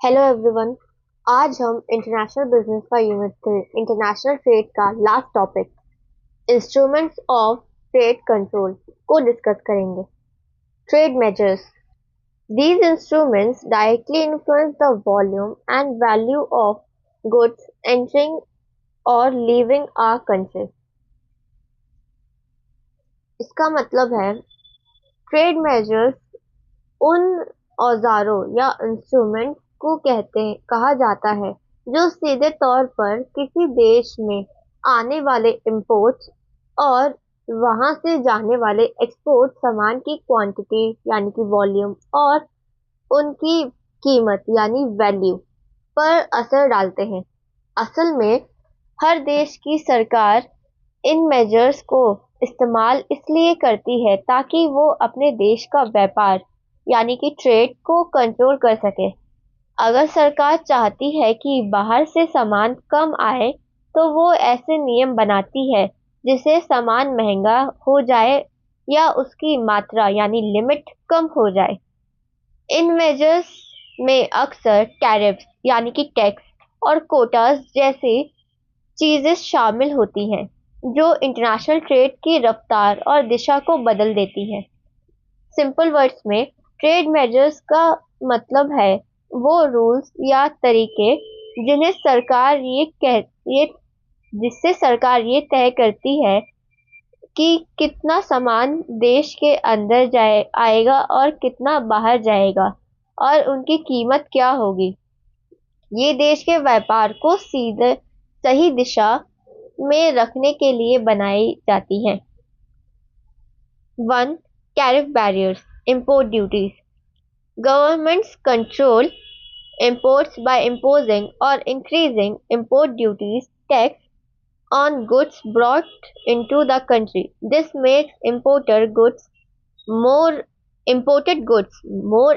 Hello everyone. आज हम international business का यूनिट 3 इंटरनेशनल ट्रेड का last topic instruments of trade control को डिस्कस करेंगे। Trade measures. These instruments directly influence the volume and value of goods entering or leaving our country। इसका मतलब है trade measures उन औजारों या इंस्ट्रूमेंट को कहा जाता है जो सीधे तौर पर किसी देश में आने वाले इंपोर्ट्स और वहां से जाने वाले एक्सपोर्ट सामान की क्वांटिटी यानी कि वॉल्यूम और उनकी कीमत यानी वैल्यू पर असर डालते हैं। असल में हर देश की सरकार इन मेजर्स को इस्तेमाल इसलिए करती है ताकि वो अपने देश का व्यापार यानी कि ट्रेड को कंट्रोल कर सके। अगर सरकार चाहती है कि बाहर से सामान कम आए तो वो ऐसे नियम बनाती है जिससे सामान महंगा हो जाए या उसकी मात्रा यानी लिमिट कम हो जाए। इन मेजर्स में अक्सर टैरिफ्स यानी कि टैक्स और कोटास जैसी चीजें शामिल होती हैं जो इंटरनेशनल ट्रेड की रफ्तार और दिशा को बदल देती हैं। सिंपल वर्ड्स में ट्रेड मेजर्स का मतलब है वो रूल्स या तरीके जिन्हें सरकार ये जिससे सरकार ये तय करती है कि कितना सामान देश के अंदर जाए आएगा और कितना बाहर जाएगा और उनकी कीमत क्या होगी। ये देश के व्यापार को सीधे सही दिशा में रखने के लिए बनाई जाती हैं। 1. Tariff barriers, import duties. Governments control imports by imposing or increasing import duties tax on goods brought into the country. This makes imported goods more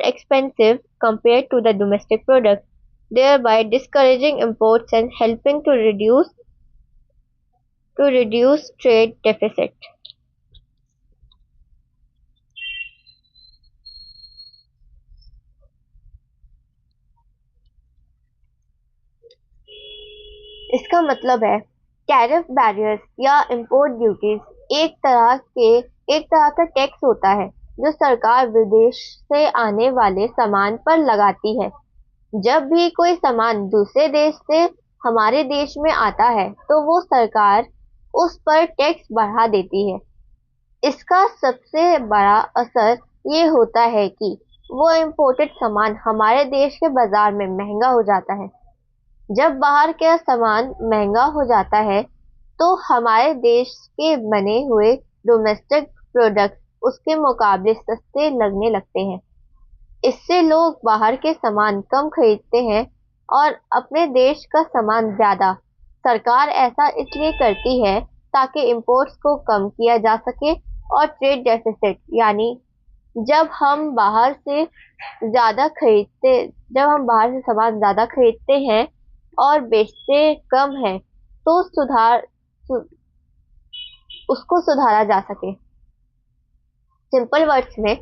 expensive compared to the domestic product, thereby discouraging imports and helping to reduce trade deficit. इसका मतलब है tariff barriers या import duties एक तरह का tax होता है जो सरकार विदेश से आने वाले सामान पर लगाती है। जब भी कोई सामान दूसरे देश से हमारे देश में आता है तो वो सरकार उस पर टैक्स बढ़ा देती है। इसका सबसे बड़ा असर ये होता है कि वो इंपोर्टेड सामान हमारे देश के बाजार में महंगा हो जाता है। जब बाहर का सामान महंगा हो जाता है तो हमारे देश के बने हुए डोमेस्टिक प्रोडक्ट्स उसके मुकाबले सस्ते लगने लगते हैं। इससे लोग बाहर के सामान कम खरीदते हैं और अपने देश का सामान ज्यादा। सरकार ऐसा इसलिए करती है ताकि इंपोर्ट्स को कम किया जा सके और ट्रेड डेफिसिट यानी जब हम बाहर से जब हम बाहर से सामान ज्यादा खरीदते हैं और बेचते कम है तो सु, उसको सुधारा जा सके। सिंपल वर्ड्स में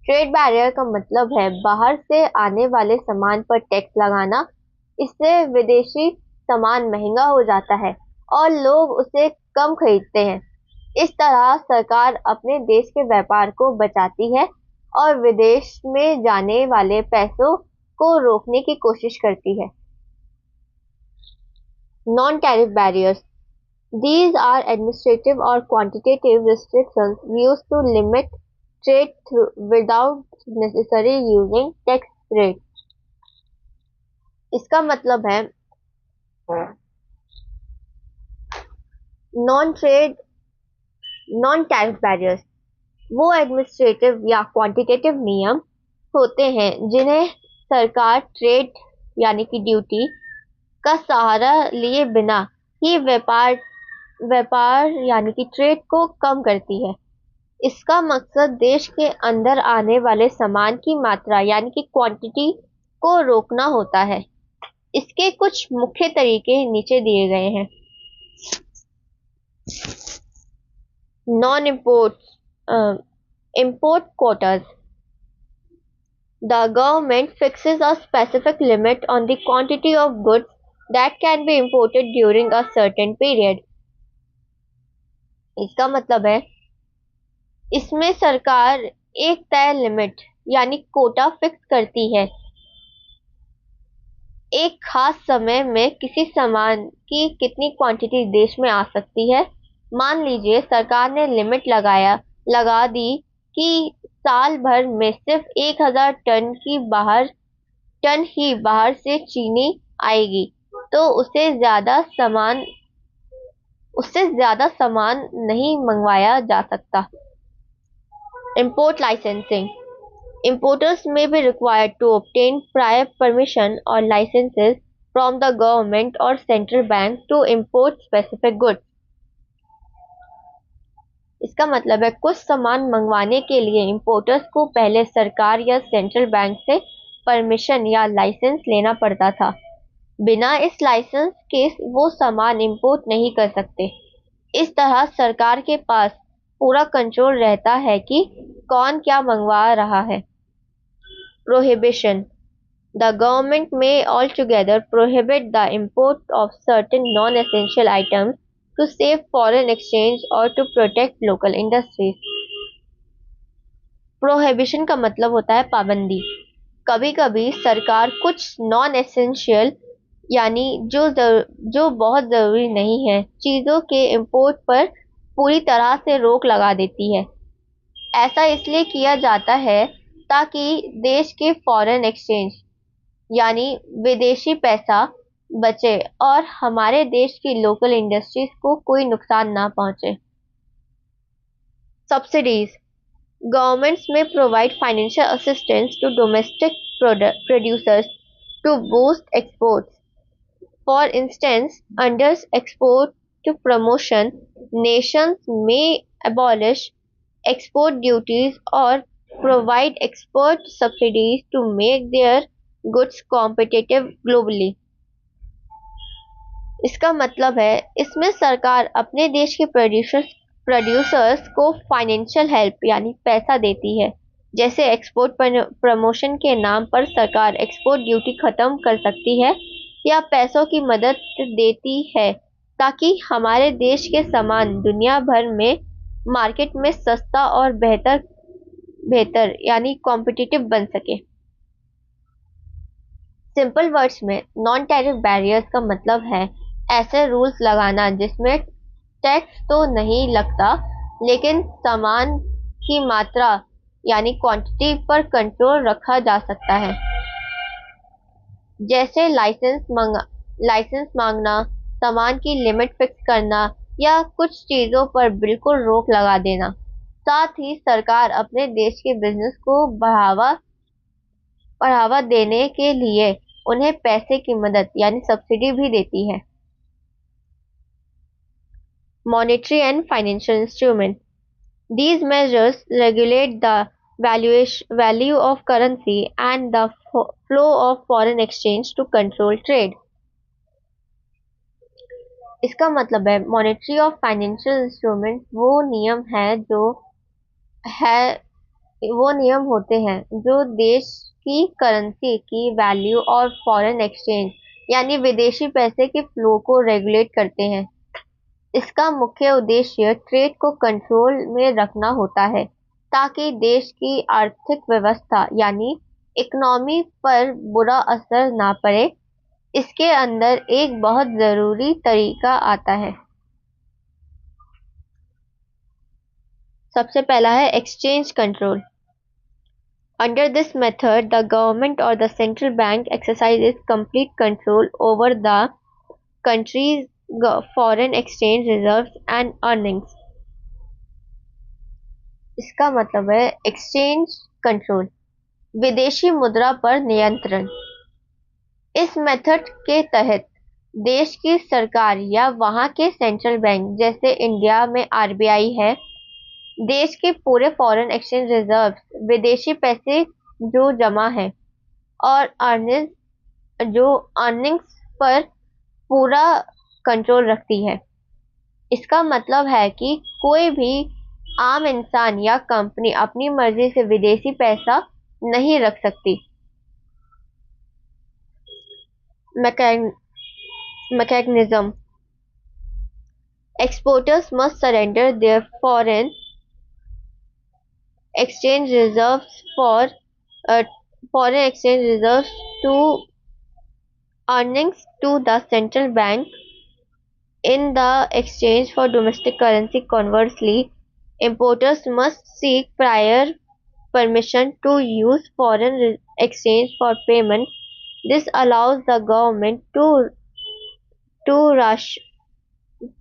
ट्रेड बैरियर का मतलब है बाहर से आने वाले सामान पर टैक्स लगाना। इससे विदेशी सामान महंगा हो जाता है और लोग उसे कम खरीदते हैं। इस तरह सरकार अपने देश के व्यापार को बचाती है और विदेश में जाने वाले पैसों को रोकने की कोशिश करती है। Non-tariff barriers. These are administrative or quantitative restrictions used to limit trade without necessarily using tax rates। इसका मतलब है non trade non tariff barriers वो एडमिनिस्ट्रेटिव या क्वांटिटेटिव नियम होते हैं जिन्हें सरकार ट्रेड यानी कि ड्यूटी का सहारा लिए बिना ही व्यापार यानी कि ट्रेड को कम करती है। इसका मकसद देश के अंदर आने वाले सामान की मात्रा यानी कि क्वांटिटी को रोकना होता है। इसके कुछ मुख्य तरीके नीचे दिए गए हैं। Non import import quotas. The government fixes a specific limit on the quantity of goods that can be imported during a certain period. इसका मतलब है इसमें सरकार एक तय लिमिट यानी कोटा फिक्स करती है। एक खास समय में किसी सामान की कितनी क्वांटिटी देश में आ सकती है। मान लीजिए सरकार ने लिमिट लगा दी कि साल भर में सिर्फ 1000 टन ही बाहर से चीनी आएगी, तो उससे ज्यादा सामान नहीं मंगवाया जा सकता। Import licensing. Importers may be required to obtain prior permission or licenses from the government or central bank to import specific goods. इसका मतलब है कुछ सामान मंगवाने के लिए इंपोर्टर्स को पहले सरकार या सेंट्रल बैंक से परमिशन या लाइसेंस लेना पड़ता था। बिना इस लाइसेंस के वो सामान इंपोर्ट नहीं कर सकते। इस तरह सरकार के पास पूरा कंट्रोल रहता है कि कौन क्या मंगवा रहा है। Prohibition. The government may altogether prohibit the import of certain non-essential items to save foreign exchange or to protect local industries. Prohibition का मतलब होता है पाबंदी। कभी कभी सरकार कुछ नॉन एसेंशियल यानी जो बहुत ज़रूरी नहीं है चीज़ों के इंपोर्ट पर पूरी तरह से रोक लगा देती है। ऐसा इसलिए किया जाता है ताकि देश के फॉरेन एक्सचेंज यानी विदेशी पैसा बचे और हमारे देश की लोकल इंडस्ट्रीज को कोई नुकसान ना पहुंचे। Subsidies. Governments may provide financial assistance to domestic producers to boost exports. For instance, under export to promotion, nations may abolish export duties or provide export subsidies to make their goods competitive globally. इसका मतलब है इसमें सरकार अपने देश के producers को financial help यानी पैसा देती है। जैसे एक्सपोर्ट प्रमोशन के नाम पर सरकार एक्सपोर्ट ड्यूटी खत्म कर सकती है या पैसों की मदद देती है ताकि हमारे देश के सामान दुनिया भर में मार्केट में सस्ता और बेहतर यानी कॉम्पिटिटिव बन सके। सिंपल वर्ड्स में नॉन टैरिफ बैरियर्स का मतलब है ऐसे रूल्स लगाना जिसमें टैक्स तो नहीं लगता लेकिन सामान की मात्रा यानी क्वांटिटी पर कंट्रोल रखा जा सकता है। जैसे लाइसेंस मांगना, सामान की लिमिट फिक्स करना या कुछ चीज़ों पर बिल्कुल रोक लगा देना। साथ ही सरकार अपने देश के बिजनेस को बढ़ावा देने के लिए उन्हें पैसे की मदद यानी सब्सिडी भी देती है। Monetary and financial instruments. These measures regulate the value of currency and the flow of foreign exchange to control trade. इसका मतलब है मॉनेटरी और फाइनेंशियल इंस्ट्रूमेंट वो नियम होते हैं जो देश की करेंसी की वैल्यू और फॉरेन एक्सचेंज यानी विदेशी पैसे के फ्लो को रेगुलेट करते हैं। इसका मुख्य उद्देश्य ट्रेड को कंट्रोल में रखना होता है ताकि देश की आर्थिक व्यवस्था यानी इकोनॉमी पर बुरा असर ना पड़े। इसके अंदर एक बहुत ज़रूरी तरीका आता है। सबसे पहला है exchange control. Under this method, the government or the central bank exercises complete control over the country's foreign exchange reserves and earnings. इसका मतलब है एक्सचेंज कंट्रोल, विदेशी मुद्रा पर नियंत्रण। इस मेथड के तहत देश की सरकार या वहाँ के सेंट्रल बैंक जैसे इंडिया में आरबीआई है, देश के पूरे फॉरेन एक्सचेंज रिजर्व विदेशी पैसे जो जमा है और अर्निंग्स पर पूरा कंट्रोल रखती है। इसका मतलब है कि कोई भी आम इंसान या कंपनी अपनी मर्जी से विदेशी पैसा नहीं रख सकती। Mechanism: exporters must surrender their exchange reserves for uh, foreign exchange reserves to earnings to the central bank in the exchange for domestic currency. Conversely, importers must seek prior permission to use foreign exchange for payment. This allows the government to rush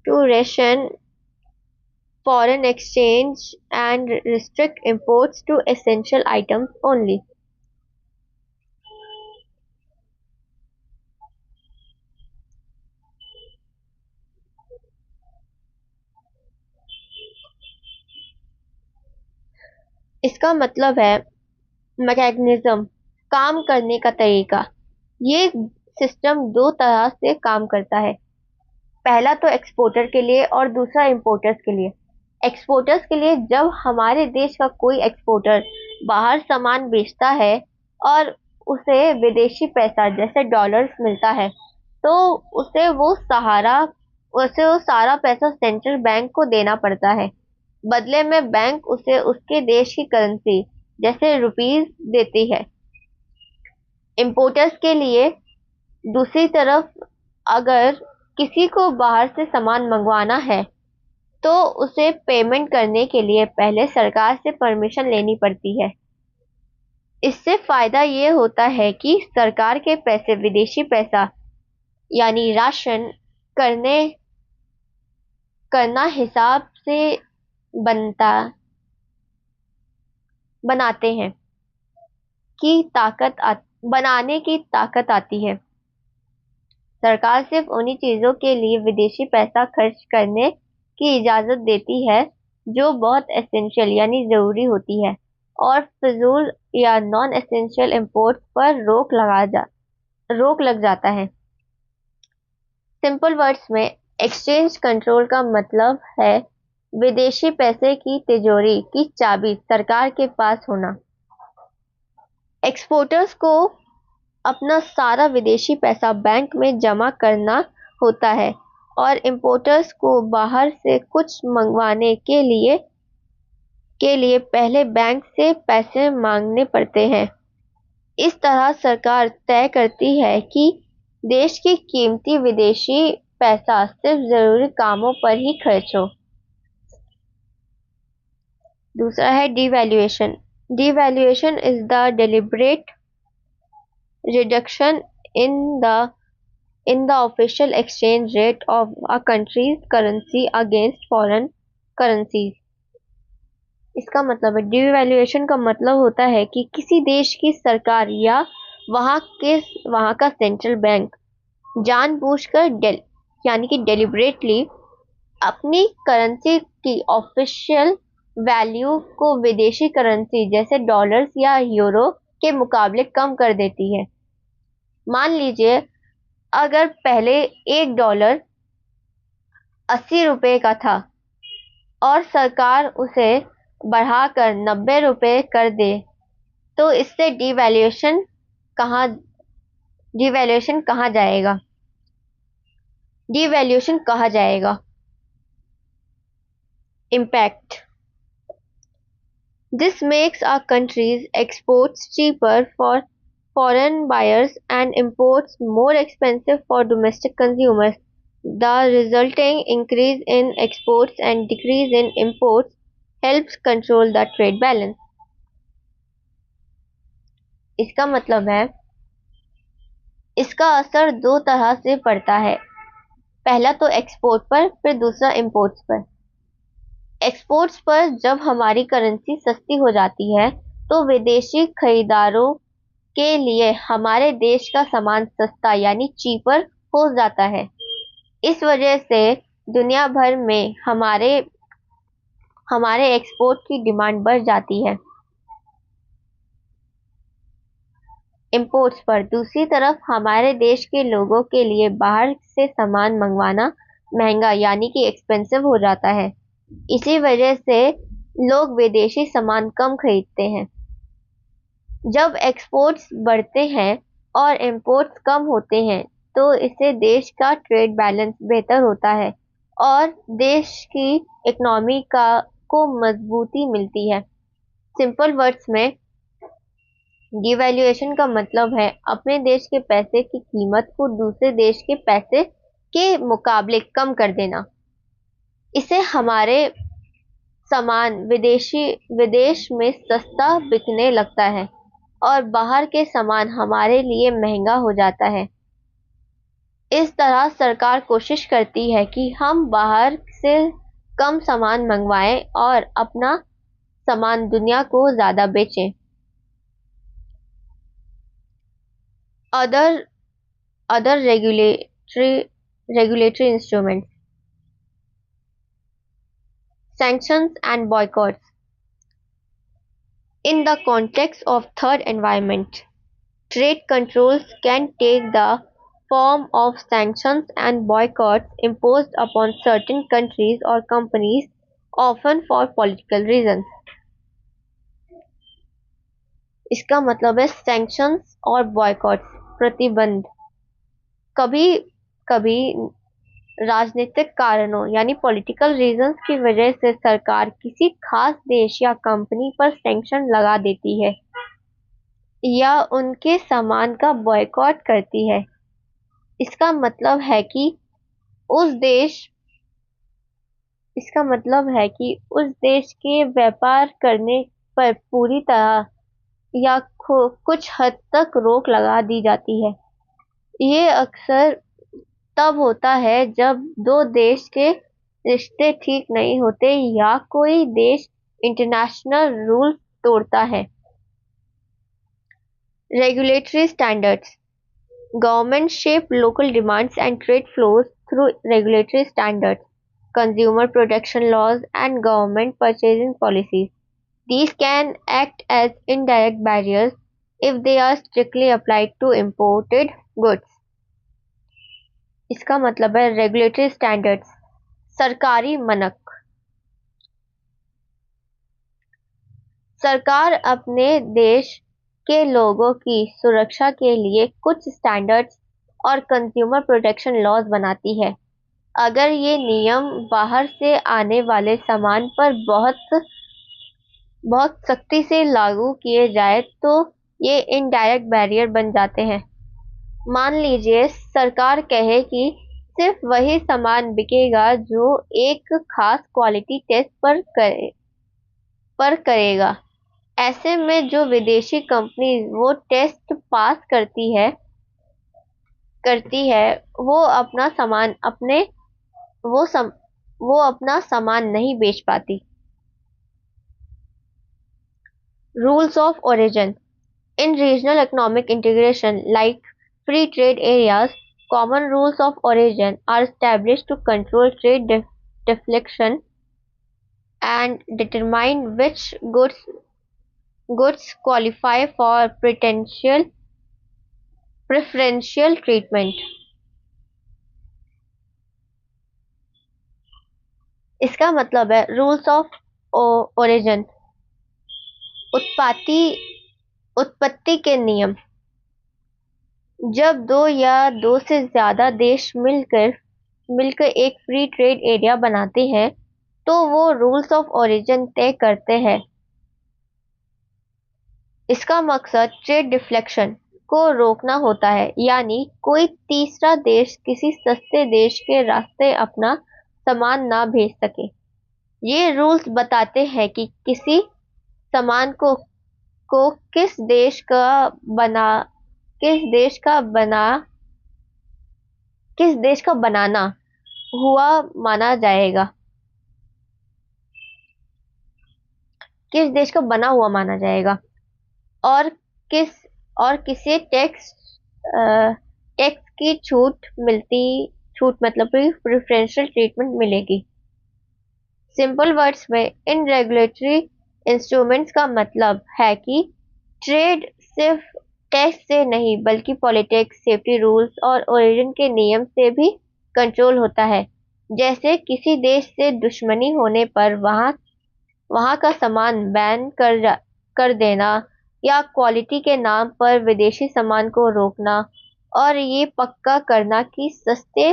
to ration foreign exchange and restrict imports to essential items only. इसका मतलब है mechanism, काम करने का तरीका। ये system दो तरह से काम करता है। पहला तो एक्सपोर्टर के लिए और दूसरा इंपोर्टर्स के लिए। एक्सपोर्टर्स के लिए, जब हमारे देश का कोई एक्सपोर्टर बाहर सामान बेचता है और उसे विदेशी पैसा जैसे डॉलर्स मिलता है, तो उसे वो सारा पैसा सेंट्रल बैंक को देना पड़ता है। बदले में बैंक उसे उसके देश की करेंसी जैसे रुपीस देती है। इंपोर्टर्स के लिए दूसरी तरफ, अगर किसी को बाहर से सामान मंगवाना है तो उसे पेमेंट करने के लिए पहले सरकार से परमिशन लेनी पड़ती है। इससे फायदा ये होता है कि सरकार के पैसे विदेशी पैसा यानी राशन करना हिसाब से बनाते हैं बनाने की ताकत आती है। सरकार सिर्फ उन्हीं चीजों के लिए विदेशी पैसा खर्च करने की इजाजत देती है जो बहुत एसेंशियल यानी जरूरी होती है, और फिजूल या नॉन एसेंशियल इंपोर्ट पर रोक लग जाता है। सिंपल वर्ड्स में, एक्सचेंज कंट्रोल का मतलब है विदेशी पैसे की तिजोरी की चाबी सरकार के पास होना। एक्सपोर्टर्स को अपना सारा विदेशी पैसा बैंक में जमा करना होता है और इंपोर्टर्स को बाहर से कुछ मंगवाने के लिए पहले बैंक से पैसे मांगने पड़ते हैं। इस तरह सरकार तय करती है कि देश की कीमती विदेशी पैसा सिर्फ जरूरी कामों पर ही खर्च हो। दूसरा है devaluation. Devaluation is the deliberate reduction in the official exchange rate of a country's currency against foreign currencies। इसका मतलब है, डिवैल्यूएशन का मतलब होता है कि किसी देश की सरकार या वहां का सेंट्रल बैंक जानबूझकर यानी कि डेलिब्रेटली अपनी करेंसी की ऑफिशियल वैल्यू को विदेशी करेंसी जैसे डॉलर्स या यूरो के मुकाबले कम कर देती है। मान लीजिए, अगर पहले $1 ₹80 का था और सरकार उसे बढ़ाकर ₹90 कर दे, तो इससे डिवैल्यूएशन कहाँ जाएगा? डिवैल्यूएशन कहा जाएगा impact. This makes a country's exports cheaper for foreign buyers and imports more expensive for domestic consumers. The resulting increase in exports and decrease in imports helps control the trade balance. इसका मतलब है, इसका असर दो तरह से पड़ता है। पहला तो एक्सपोर्ट पर, फिर दूसरा इंपोर्ट्स पर। एक्सपोर्ट्स पर जब हमारी करेंसी सस्ती हो जाती है तो विदेशी खरीदारों के लिए हमारे देश का सामान सस्ता यानी चीपर हो जाता है। इस वजह से दुनिया भर में हमारे एक्सपोर्ट की डिमांड बढ़ जाती है। इंपोर्ट्स पर दूसरी तरफ हमारे देश के लोगों के लिए बाहर से सामान मंगवाना महंगा यानी कि एक्सपेंसिव हो जाता है। इसी वजह से लोग विदेशी सामान कम खरीदते हैं। जब एक्सपोर्ट्स बढ़ते हैं और इंपोर्ट्स कम होते हैं तो इससे देश का ट्रेड बैलेंस बेहतर होता है और देश की इकोनॉमी का को मजबूती मिलती है। सिंपल वर्ड्स में डिवैल्यूएशन का मतलब है अपने देश के पैसे की कीमत को दूसरे देश के पैसे के मुकाबले कम कर देना। इससे हमारे सामान विदेश में सस्ता बिकने लगता है और बाहर के सामान हमारे लिए महंगा हो जाता है। इस तरह सरकार कोशिश करती है कि हम बाहर से कम सामान मंगवाएं और अपना सामान दुनिया को ज्यादा बेचें। Other other regulatory instruments, sanctions and boycotts. In the context of third environment, trade controls can take the form of sanctions and boycotts imposed upon certain countries or companies, often for political reasons. इसका मतलब है sanctions और बॉयकॉट्स, प्रतिबंध, कभी कभी राजनीतिक कारणों यानी पॉलिटिकल रीजंस की वजह से सरकार किसी खास देश या कंपनी पर सैंक्शन लगा देती है या उनके सामान का बॉयकॉट करती है। इसका मतलब है कि उस देश इसका मतलब है कि उस देश के व्यापार करने पर पूरी तरह या कुछ हद तक रोक लगा दी जाती है। ये अक्सर तब होता है जब दो देश के रिश्ते ठीक नहीं होते या कोई देश इंटरनेशनल रूल तोड़ता है। Regulatory standards, government shape local demands and trade flows through regulatory standards, consumer protection laws and government purchasing policies. These can act as indirect barriers if they are strictly applied to imported goods. इसका मतलब है regulatory standards, सरकारी मानक। सरकार अपने देश के लोगों की सुरक्षा के लिए कुछ स्टैंडर्ड्स और कंज्यूमर प्रोटेक्शन लॉज बनाती है। अगर ये नियम बाहर से आने वाले सामान पर बहुत सख्ती से लागू किए जाए तो ये इनडायरेक्ट बैरियर बन जाते हैं। मान लीजिए सरकार कहे कि सिर्फ वही सामान बिकेगा जो एक खास क्वालिटी टेस्ट पर करेगा। ऐसे में जो विदेशी कंपनी वो टेस्ट पास करती है वो अपना सामान वो अपना सामान नहीं बेच पाती। Rules of origin. In regional economic integration like free trade areas, common rules of origin are established to control trade deflection and determine which goods qualify for preferential treatment. इसका मतलब है रूल्स ऑफ ओरिजिन, उत्पत्ति के नियम। जब दो या दो से ज्यादा देश मिलकर एक फ्री ट्रेड एरिया बनाते हैं तो वो रूल्स ऑफ ओरिजिन तय करते हैं। इसका मकसद ट्रेड डिफ्लेक्शन को रोकना होता है, यानी कोई तीसरा देश किसी सस्ते देश के रास्ते अपना सामान ना भेज सके। ये रूल्स बताते हैं कि किसी सामान को किस देश का बनाना हुआ माना जाएगा, किस देश का बना हुआ माना जाएगा और किसे टैक्स की छूट मतलब प्रेफरेंशियल ट्रीटमेंट मिलेगी। सिंपल वर्ड्स में इन रेगुलेटरी इंस्ट्रूमेंट्स का मतलब है कि ट्रेड सिर्फ टैक्स से नहीं बल्कि पॉलिटिक्स, सेफ्टी रूल्स और ओरिजिन के नियम से भी कंट्रोल होता है। जैसे किसी देश से दुश्मनी होने पर वहां का सामान बैन कर देना या क्वालिटी के नाम पर विदेशी सामान को रोकना और ये पक्का करना कि सस्ते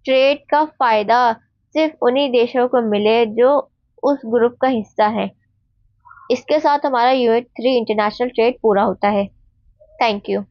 ट्रेड का फायदा सिर्फ उन्हीं देशों को मिले जो उस ग्रुप का हिस्सा है। इसके साथ हमारा यूनिट 3 इंटरनेशनल ट्रेड पूरा होता है। Thank you.